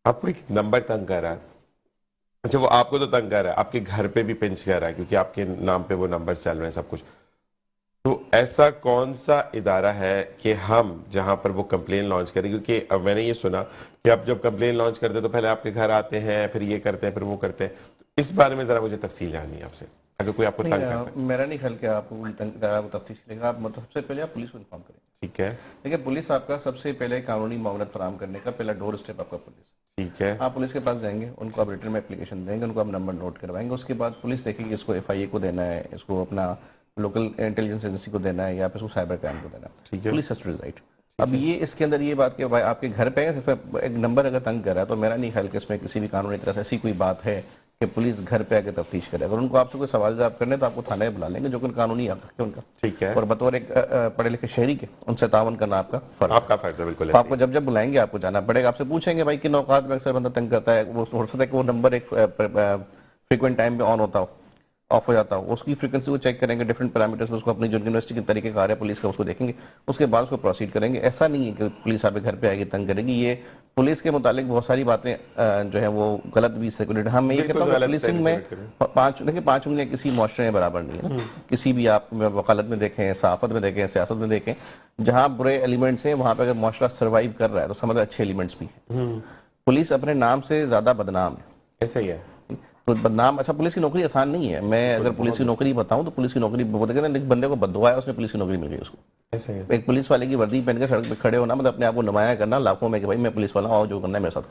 آپ کو ایک نمبر تنگ کر رہا ہے. اچھا وہ آپ کو تو تنگ کر رہا ہے, آپ کے گھر پہ بھی پنچ کر رہا ہے کیونکہ آپ کے نام پہ وہ نمبر چل رہے ہیں سب کچھ. تو ایسا کون سا ادارہ ہے کہ ہم جہاں پر وہ کمپلین لانچ کریں, کیونکہ اب میں نے یہ سنا کہ آپ جب کمپلین لانچ کرتے تو پہلے آپ کے گھر آتے ہیں, پھر یہ کرتے ہیں, پھر وہ کرتے ہیں. تو اس بارے میں ذرا مجھے تفصیل جاننی ہے آپ سے, اگر کوئی آپ کو تنگ کرتا ہے. میرا نہیں خیال کہ آپ کو ادارہ کو تفتیش کرے گا. آپ سب سے پہلے آپ پولیس کو انفارم کریں. ٹھیک ہے. دیکھیے پولیس آپ کا سب سے پہلے قانونی معاونت فراہم کرنے کا پہلا ڈور اسٹیپ آپ کا پولیس. ٹھیک ہے. آپ پولیس کے پاس جائیں گے, ان کو آپ ریٹن میں اپلیکیشن دیں گے, ان کو آپ نمبر نوٹ کروائیں گے. اس کے بعد پولیس دیکھے گی اس کو ایف آئی اے کو دینا ہے, اس کو اپنا لوکل انٹیلیجنس ایجنسی کو دینا ہے, یا پھر اس کو سائبر کرائم کو دینا ہے. ٹھیک ہے. Police has to decide. اب یہ اس کے اندر یہ بات کہ بھائی آپ کے گھر پہ ایک نمبر اگر تنگ کر رہا ہے, تو میرا نہیں خیال کہ اس میں کسی بھی قانونی طرح سے ایسی کوئی بات ہے کہ پولیس گھر پہ آ کے تفتیش کرے. اگر ان کو آپ سے کوئی سوال جواب کرنے تو آپ کو تھانے بلا لیں گے, جو کہ قانونی حق ہے ان کا. ٹھیک ہے. اور بطور ایک پڑھے لکھے شہری کے ان سے تعاون کرنا آپ کا فرض ہے. آپ کا فرض ہے بالکل. آپ کو جب جب بلائیں گے آپ کو جانا پڑے گا. آپ سے پوچھیں گے بھائی کن اوقات میں اکثر بندہ تنگ کرتا ہے, وہ ہو سکتا ہے کہ وہ نمبر ایک فریکوینٹ ٹائم پہ آن ہوتا ہو, آف ہو جاتا ہو. اس کی فریکوینسی کو چیک کریں گے, ڈفرنٹ پیرامیٹرز میں اس کو اپنی جو یونیورسٹی کے طریقے کار ہے پولیس کا اس کو دیکھیں گے. اس کے بعد اس کو پروسیڈ کریں گے. ایسا نہیں ہے کہ پولیس آپ کے گھر پہ آئے گی تنگ کرے گی. یہ پولیس کے متعلق بہت ساری باتیں جو ہیں وہ غلط بھی سیکولیٹ. ہم میں یہ کہتا ہوں کہ پولیسنگ میں پانچ انگلیاں کسی معاشرے میں برابر نہیں ہے. کسی بھی آپ وکالت میں دیکھیں, صحافت میں دیکھیں, سیاست میں دیکھیں, جہاں برے ایلیمنٹس ہیں وہاں پہ اگر معاشرہ سروائیو کر رہا ہے تو سمجھ اچھے ایلیمنٹس بھی ہیں. پولیس اپنے نام سے زیادہ بدنام ہے. ایسا ہی ہے. تو بدنام, اچھا پولیس کی نوکری آسان نہیں ہے. میں اگر پولیس کی نوکری بتاؤں تو پولیس کی نوکری بہت, کہتے ہیں ایک بندے کو بد دعا ہے اس نے پولیس کی نوکری مل گئی اس کو. ایسا ہی ہے. ایک پولیس والے کی وردی پہن کے سڑک پہ کھڑے ہونا, مطلب اپنے آپ کو نمایاں کرنا لاکھوں میں کہ بھائی میں پولیس والا ہوں, جو کرنا ہے میرے ساتھ کرنا.